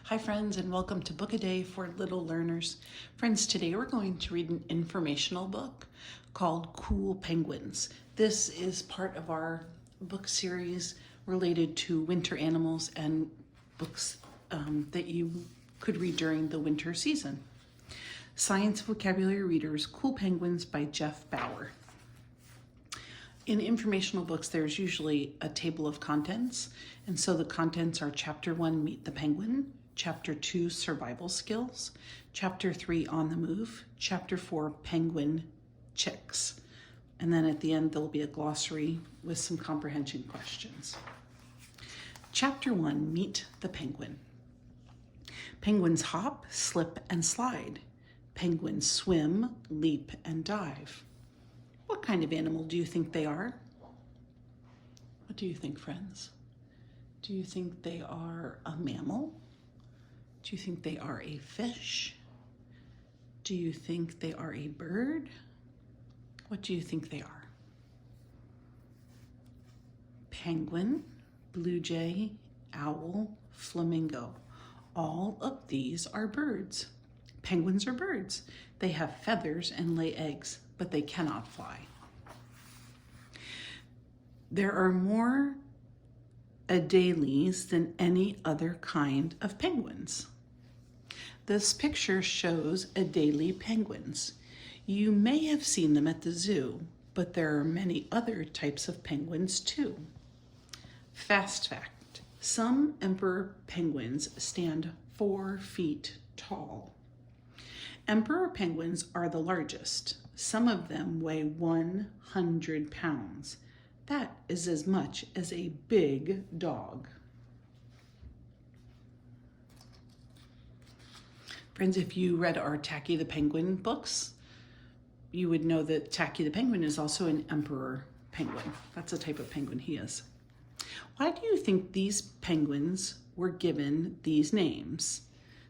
Hi friends, and welcome to Book a Day for Little Learners. Friends, today we're going to read an informational book called Cool Penguins. This is part of our book series related to winter animals and books that you could read during the winter season. Science Vocabulary Readers, Cool Penguins by Jeff Bauer. In informational books, there's usually a table of contents, and so the contents are Chapter 1, Meet the Penguin, Chapter 2, Survival Skills, Chapter 3, On the Move, Chapter 4, Penguin Chicks. And then at the end, there'll be a glossary with some comprehension questions. Chapter 1, Meet the Penguin. Penguins hop, slip, and slide. Penguins swim, leap, and dive. What kind of animal do you think they are? What do you think, friends? Do you think they are a mammal? Do you think they are a fish? Do you think they are a bird? What do you think they are? Penguin, blue jay, owl, flamingo. All of these are birds. Penguins are birds. They have feathers and lay eggs, but they cannot fly. There are more adelies than any other kind of penguins. This picture shows Adelie penguins. You may have seen them at the zoo, but there are many other types of penguins too. Fast fact, some emperor penguins stand 4 feet tall. Emperor penguins are the largest. Some of them weigh 100 pounds. That is as much as a big dog. Friends, if you read our Tacky the Penguin books, you would know that Tacky the Penguin is also an emperor penguin. That's the type of penguin he is. Why do you think these penguins were given these names?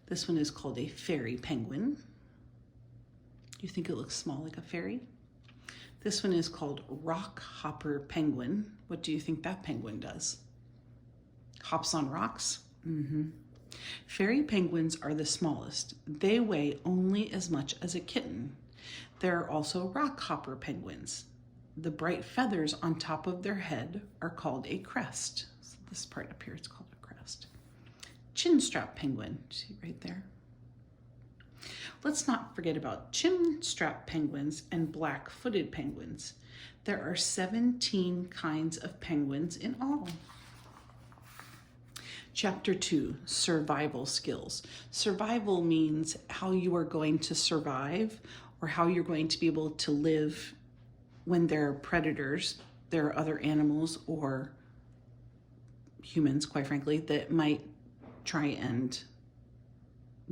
This one is called a fairy penguin. Do you think it looks small like a fairy? This one is called rock hopper penguin. What do you think that penguin does? Hops on rocks? Fairy penguins are the smallest. They weigh only as much as a kitten. There are also rock hopper penguins. The bright feathers on top of their head are called a crest. So this part up here is called a crest. Chinstrap penguin, see right there? Let's not forget about chinstrap penguins and black-footed penguins. There are 17 kinds of penguins in all. Chapter 2, Survival Skills. Survival means how you are going to survive or how you're going to be able to live when there are predators, there are other animals or humans, quite frankly, that might try and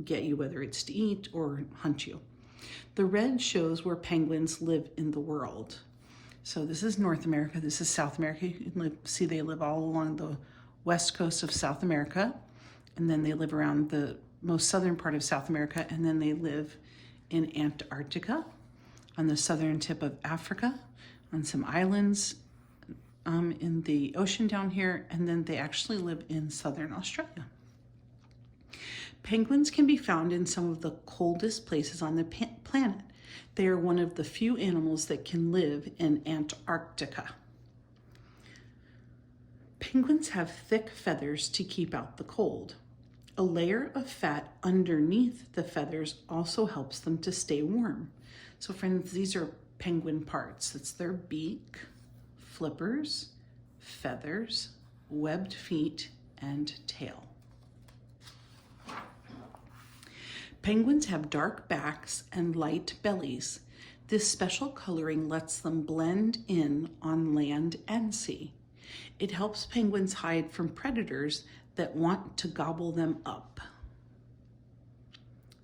get you, whether it's to eat or hunt you. The red shows where penguins live in the world. So this is North America, this is South America. You can see they live all along the west coast of South America, and then they live around the most southern part of South America, and then they live in Antarctica, on the southern tip of Africa, on some islands in the ocean down here, and then they actually live in southern Australia. Penguins can be found in some of the coldest places on the planet. They are one of the few animals that can live in Antarctica. Penguins have thick feathers to keep out the cold. A layer of fat underneath the feathers also helps them to stay warm. So friends, these are penguin parts. It's their beak, flippers, feathers, webbed feet, and tail. Penguins have dark backs and light bellies. This special coloring lets them blend in on land and sea. It helps penguins hide from predators that want to gobble them up.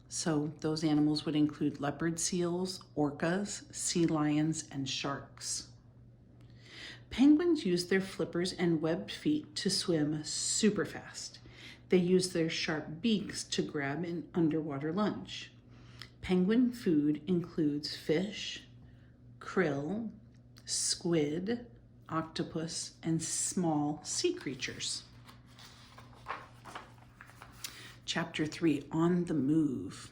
So those animals would include leopard seals, orcas, sea lions, and sharks. Penguins use their flippers and webbed feet to swim super fast. They use their sharp beaks to grab an underwater lunch. Penguin food includes fish, krill, squid, octopus, and small sea creatures. Chapter 3, On the Move.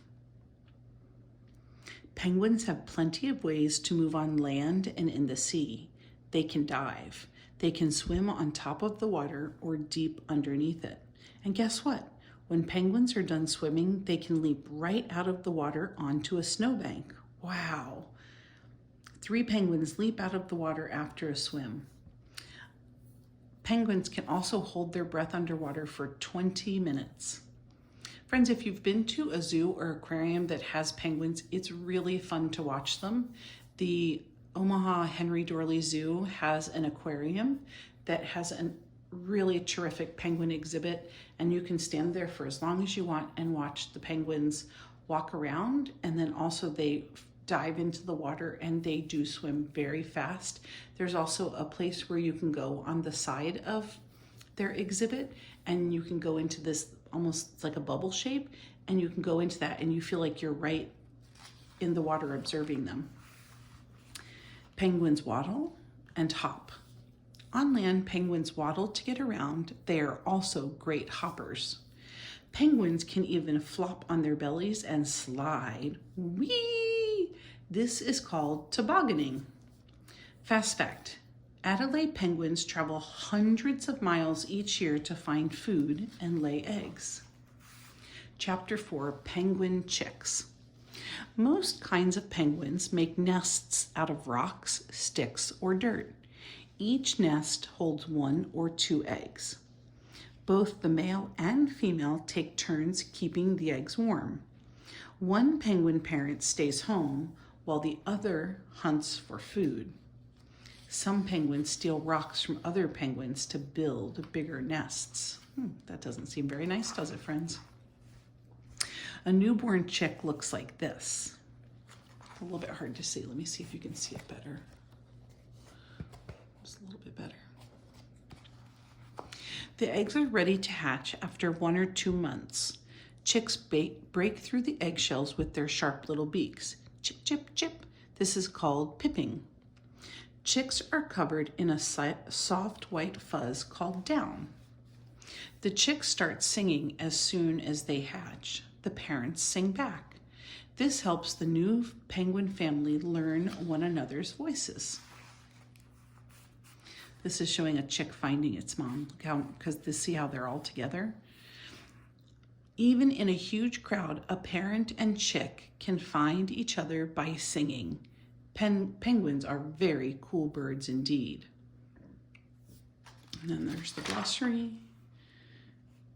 Penguins have plenty of ways to move on land and in the sea. They can dive. They can swim on top of the water or deep underneath it. And guess what? When penguins are done swimming, they can leap right out of the water onto a snowbank. Wow. 3 penguins leap out of the water after a swim. Penguins can also hold their breath underwater for 20 minutes. Friends, if you've been to a zoo or aquarium that has penguins, it's really fun to watch them. The Omaha Henry Dorley Zoo has an aquarium that has a really terrific penguin exhibit, and you can stand there for as long as you want and watch the penguins walk around. And then also they dive into the water and they do swim very fast. There's also a place where you can go on the side of their exhibit, and you can go into this almost like a bubble shape, and you can go into that and you feel like you're right in the water observing them. Penguins waddle and hop. On land, penguins waddle to get around. They are also great hoppers. Penguins can even flop on their bellies and slide. Whee! This is called tobogganing. Fast fact. Adelaide penguins travel hundreds of miles each year to find food and lay eggs. Chapter 4, Penguin Chicks. Most kinds of penguins make nests out of rocks, sticks, or dirt. Each nest holds 1 or 2 eggs. Both the male and female take turns keeping the eggs warm. One penguin parent stays home while the other hunts for food. Some penguins steal rocks from other penguins to build bigger nests. That doesn't seem very nice, does it, friends? A newborn chick looks like this. A little bit hard to see. Let me see if you can see it better. Just a little bit better. The eggs are ready to hatch after 1 or 2 months. Chicks break through the eggshells with their sharp little beaks. Chip, chip, chip. This is called pipping. Chicks are covered in a soft white fuzz called down. The chicks start singing as soon as they hatch. The parents sing back. This helps the new penguin family learn one another's voices. This is showing a chick finding its mom. Look how, see how they're all together? Even in a huge crowd, a parent and chick can find each other by singing. Penguins are very cool birds indeed. And then there's the glossary.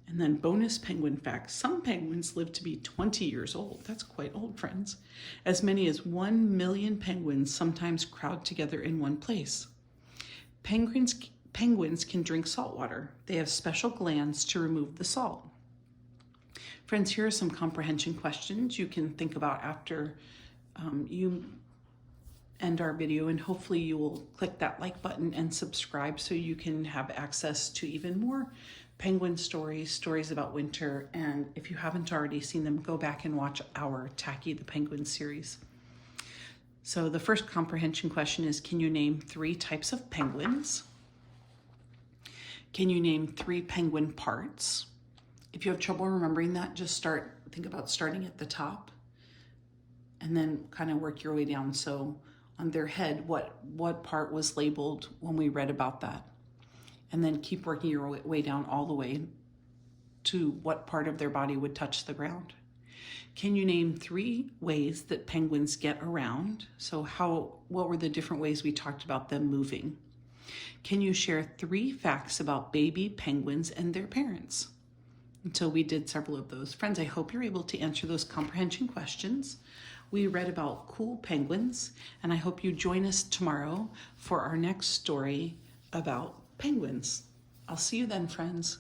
And then bonus penguin facts. Some penguins live to be 20 years old. That's quite old, friends. As many as 1 million penguins sometimes crowd together in one place. Penguins can drink salt water. They have special glands to remove the salt. Friends, here are some comprehension questions you can think about after you end our video, and hopefully you will click that like button and subscribe so you can have access to even more penguin stories about winter. And if you haven't already seen them, go back and watch our Tacky the Penguin series. So the first comprehension question is, can you name 3 types of penguins? Can you name 3 penguin parts? If you have trouble remembering that, just think about starting at the top and then kind of work your way down. So on their head, what part was labeled when we read about that? And then keep working your way down all the way to what part of their body would touch the ground. Can you name 3 ways that penguins get around? So what were the different ways we talked about them moving? Can you share 3 facts about baby penguins and their parents? And so we did several of those. Friends, I hope you're able to answer those comprehension questions. We read about cool penguins, and I hope you join us tomorrow for our next story about penguins. I'll see you then, friends.